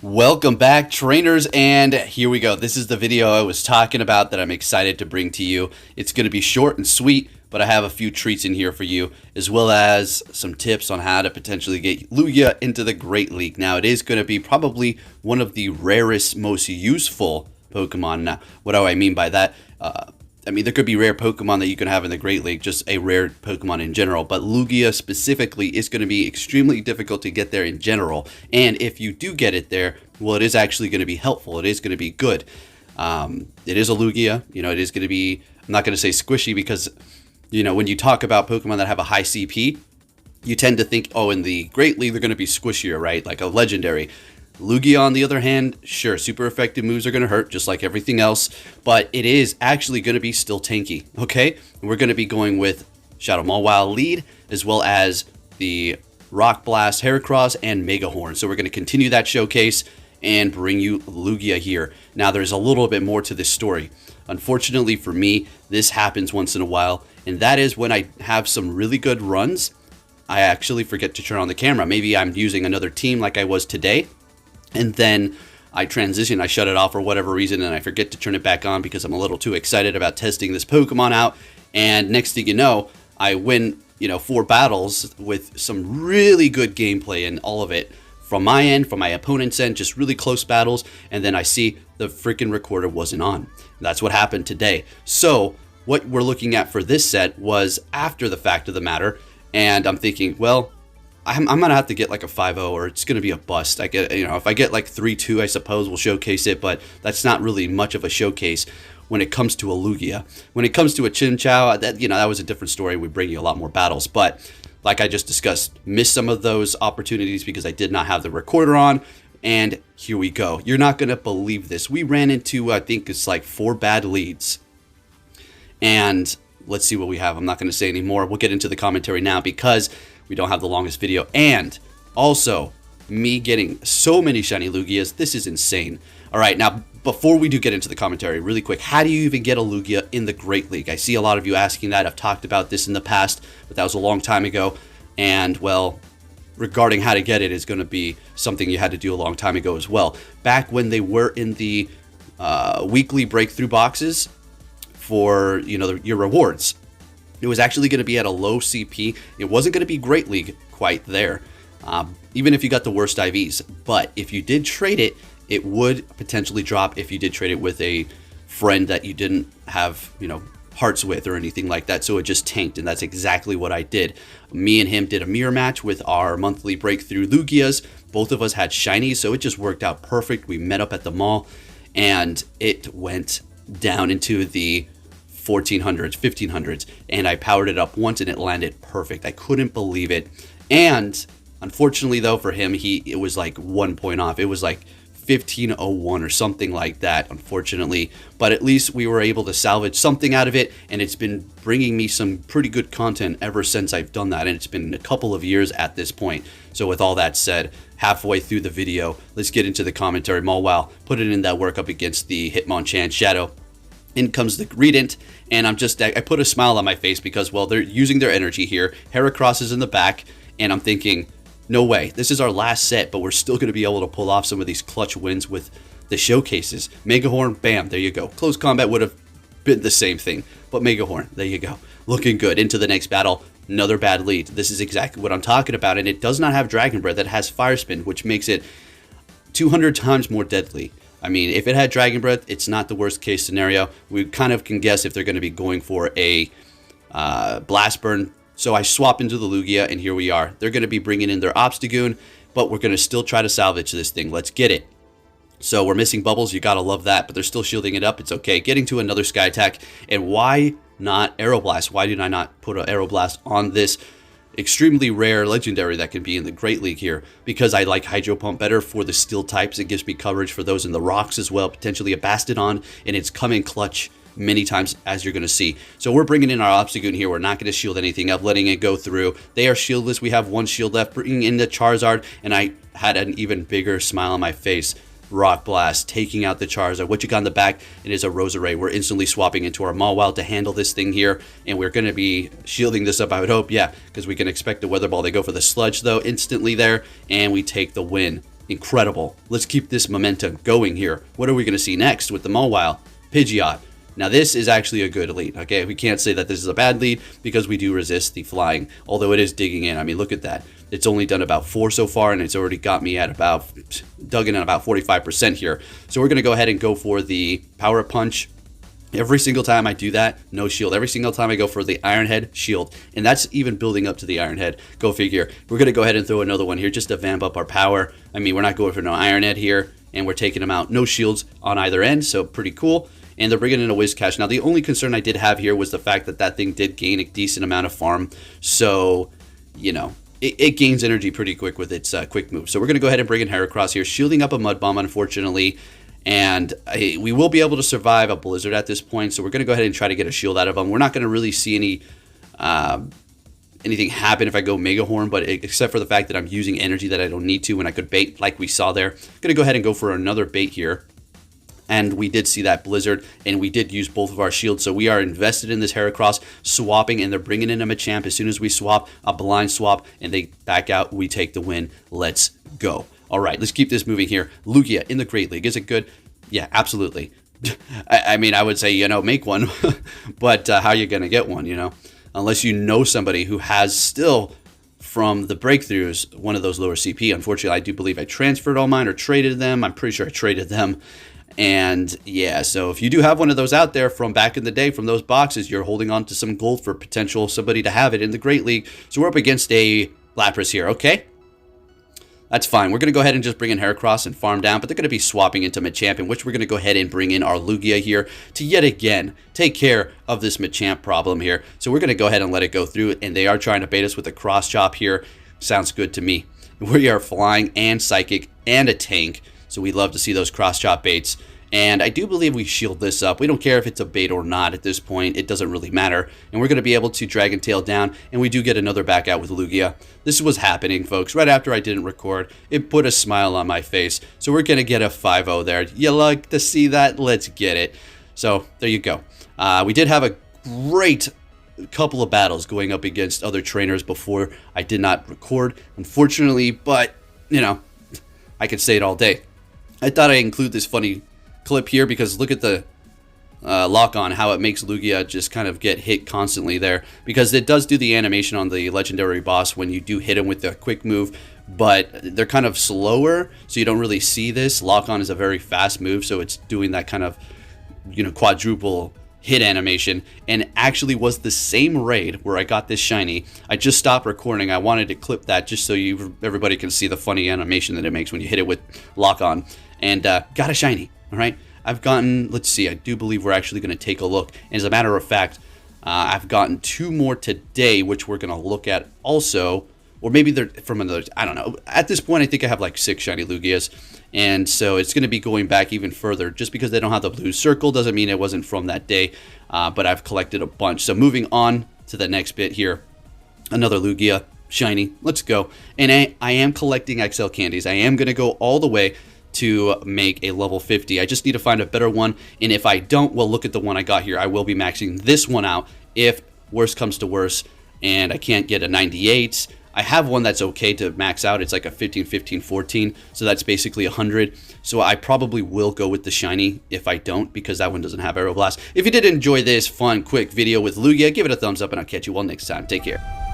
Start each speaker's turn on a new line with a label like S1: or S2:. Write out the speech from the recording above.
S1: Welcome back, trainers, and here we go. This is the video I was talking about that I'm excited to bring to you. It's going to be short and sweet, but I have a few treats in here for you, as well as some tips on how to potentially get Lugia into the Great League. Now, it is going to be probably one of the rarest, most useful Pokemon. Now, what do I mean by that? There could be rare Pokemon that you can have in the Great League, just a rare Pokemon in general, but Lugia specifically is going to be extremely difficult to get there in general, and if you do get it there, well, it is actually going to be helpful. It is going to be good. It is a Lugia, it is going to be, I'm not going to say squishy because, when you talk about Pokemon that have a high CP, you tend to think, oh, in the Great League, they're going to be squishier, right? Like a legendary. Lugia, on the other hand, sure, super effective moves are going to hurt, just like everything else, but it is actually going to be still tanky, okay? And we're going to be going with Shadow Mawile lead, as well as the RockBlast, Heracross, and Megahorn. So we're going to continue that showcase and bring you Lugia here. Now, there's a little bit more to this story. Unfortunately for me, this happens once in a while, and that is when I have some really good runs, I actually forget to turn on the camera. Maybe I'm using another team like I was today, and then I transition, I shut it off for whatever reason, and I forget to turn it back on because I'm a little too excited about testing this Pokemon out. And next thing you know, I win, 4 battles with some really good gameplay and all of it. From my end, from my opponent's end, just really close battles. And then I see the freaking recorder wasn't on. That's what happened today. So what we're looking at for this set was after the fact of the matter. And I'm thinking, well, I'm going to have to get like a 5-0 or it's going to be a bust. I get, if I get like 3-2, I suppose we'll showcase it, but that's not really much of a showcase when it comes to a Lugia. When it comes to a Chinchou, that was a different story. We bring you a lot more battles, but like I just discussed, missed some of those opportunities because I did not have the recorder on, and here we go. You're not going to believe this. We ran into, I think it's like 4 bad leads, and let's see what we have. I'm not going to say any more. We'll get into the commentary now because we don't have the longest video, and also me getting so many shiny Lugias. This is insane. All right, now before we do get into the commentary, really quick, how do you even get a Lugia in the Great League? I see a lot of you asking that. I've talked about this in the past, but that was a long time ago, and well, regarding how to get it is going to be something you had to do a long time ago as well. Back when they were in the weekly breakthrough boxes for your rewards, it was actually going to be at a low CP. It wasn't going to be Great League quite there, even if you got the worst IVs. But if you did trade it, it would potentially drop if you did trade it with a friend that you didn't have, hearts with or anything like that. So it just tanked, and that's exactly what I did. Me and him did a mirror match with our monthly breakthrough Lugias. Both of us had shinies, so it just worked out perfect. We met up at the mall, and it went down into the 1400s, 1500s, and I powered it up once and it landed perfect. I couldn't believe it. And unfortunately though for him, it was like 1 point off. It was like 1501 or something like that, unfortunately, but at least we were able to salvage something out of it, and it's been bringing me some pretty good content ever since I've done that, and it's been a couple of years at this point. So with all that said, halfway through the video, let's get into the commentary. Mawile put it in that work up against the Hitmonchan Shadow. In comes the Greedent, and I put a smile on my face because, well, they're using their energy here. Heracross is in the back, and I'm thinking, no way. This is our last set, but we're still going to be able to pull off some of these clutch wins with the showcases. Megahorn, bam, there you go. Close combat would have been the same thing, but Megahorn, there you go. Looking good. Into the next battle, another bad lead. This is exactly what I'm talking about, and it does not have Dragon Breath. It has Fire Spin, which makes it 200 times more deadly. I mean, if it had Dragon Breath, it's not the worst case scenario. We kind of can guess if they're going to be going for a Blast Burn. So I swap into the Lugia, and here we are. They're going to be bringing in their Obstagoon, but we're going to still try to salvage this thing. Let's get it. So we're missing bubbles. You got to love that, but they're still shielding it up. It's okay. Getting to another Sky Attack, and why not Aeroblast? Why did I not put an Aeroblast on this extremely rare legendary that can be in the Great League here? Because I like Hydro Pump better for the steel types. It gives me coverage for those in the rocks as well, potentially a Bastodon, and it's coming clutch many times, as you're going to see. So we're bringing in our Obstagoon here. We're not going to shield anything up, letting it go through. They are shieldless. We have 1 shield left. Bringing in the Charizard, and I had an even bigger smile on my face. RockBlast taking out the Charizard. What you got in the back? It is a Roserade. We're instantly swapping into our Mawile to handle this thing here, and we're going to be shielding this up, I would hope. Yeah, because we can expect the Weather Ball. They go for the Sludge, though, instantly there, and we take the win. Incredible. Let's keep this momentum going here. What are we going to see next with the Mawile? Pidgeot. Now this is actually a good lead, okay? We can't say that this is a bad lead because we do resist the flying, although it is digging in. I mean, look at that. It's only done about 4 so far, and it's already got me at about, dug in at about 45% here. So we're going to go ahead and go for the Power Up Punch. Every single time I do that, no shield. Every single time I go for the Iron Head, shield. And that's even building up to the Iron Head. Go figure. We're going to go ahead and throw another one here just to vamp up our power. I mean, we're not going for no Iron Head here, and we're taking them out. No shields on either end, so pretty cool. And they're bringing in a Whiscash. Now, the only concern I did have here was the fact that that thing did gain a decent amount of farm. So, you know, it gains energy pretty quick with its quick move. So we're going to go ahead and bring in Heracross here, shielding up a Mud Bomb, unfortunately. And we will be able to survive a Blizzard at this point, so we're going to go ahead and try to get a shield out of them. We're not going to really see anything happen if I go Megahorn, but except for the fact that I'm using energy that I don't need to when I could bait like we saw there. I'm going to go ahead and go for another bait here. And we did see that Blizzard, and we did use both of our shields, so we are invested in this Heracross, swapping, and they're bringing in a Machamp. As soon as we swap, a blind swap, and they back out, we take the win. Let's go. All right, let's keep this moving here. Lugia in the Great League. Is it good? Yeah, absolutely. I mean, I would say, you know, make one, but how are you going to get one, you know? Unless you know somebody who has still, from the breakthroughs, one of those lower CP. Unfortunately, I do believe I transferred all mine or traded them. I'm pretty sure I traded them. And yeah, so if you do have one of those out there from back in the day, from those boxes, you're holding on to some gold for potential somebody to have it in the Great League. So we're up against a Lapras here, okay? That's fine. We're going to go ahead and just bring in Heracross and farm down, but they're going to be swapping into Machamp, in which we're going to go ahead and bring in our Lugia here to yet again take care of this Machamp problem here. So we're going to go ahead and let it go through, and they are trying to bait us with a Cross Chop here. Sounds good to me. We are flying and psychic and a tank, so we love to see those Cross Chop baits. And I do believe we shield this up. We don't care if it's a bait or not at this point. It doesn't really matter. And we're going to be able to Dragon Tail down. And we do get another back out with Lugia. This was happening, folks. Right after I didn't record, it put a smile on my face. So we're going to get a 5-0 there. You like to see that? Let's get it. So there you go. We did have a great couple of battles going up against other trainers before I did not record, unfortunately. But, you know, I could say it all day. I thought I'd include this funny clip here because look at the lock on, how it makes Lugia just kind of get hit constantly there, because it does do the animation on the legendary boss when you do hit him with the quick move, but they're kind of slower, so you don't really see this. Lock on is a very fast move, so it's doing that kind of, you know, quadruple hit animation, and actually was the same raid where I got this shiny. I just stopped recording. I wanted to clip that just so everybody can see the funny animation that it makes when you hit it with lock on, and got a shiny. All right, I've gotten, let's see, I do believe we're actually going to take a look. And as a matter of fact, I've gotten 2 more today, which we're going to look at also. Or maybe they're from another, I don't know. At this point, I think I have like 6 shiny Lugias. And so it's going to be going back even further. Just because they don't have the blue circle doesn't mean it wasn't from that day. But I've collected a bunch. So moving on to the next bit here. Another Lugia, shiny. Let's go. And I am collecting XL candies. I am going to go all the way to make a level 50. I just need to find a better one, and if I don't, well, look at the one I got here. I will be maxing this one out if worse comes to worse and I can't get a 98. I have one that's okay to max out. It's like a 15, 15, 14, so that's basically 100. So I probably will go with the shiny if I don't, because that one doesn't have Aeroblast. If you did enjoy this fun, quick video with Lugia, give it a thumbs up, and I'll catch you all next time. Take care.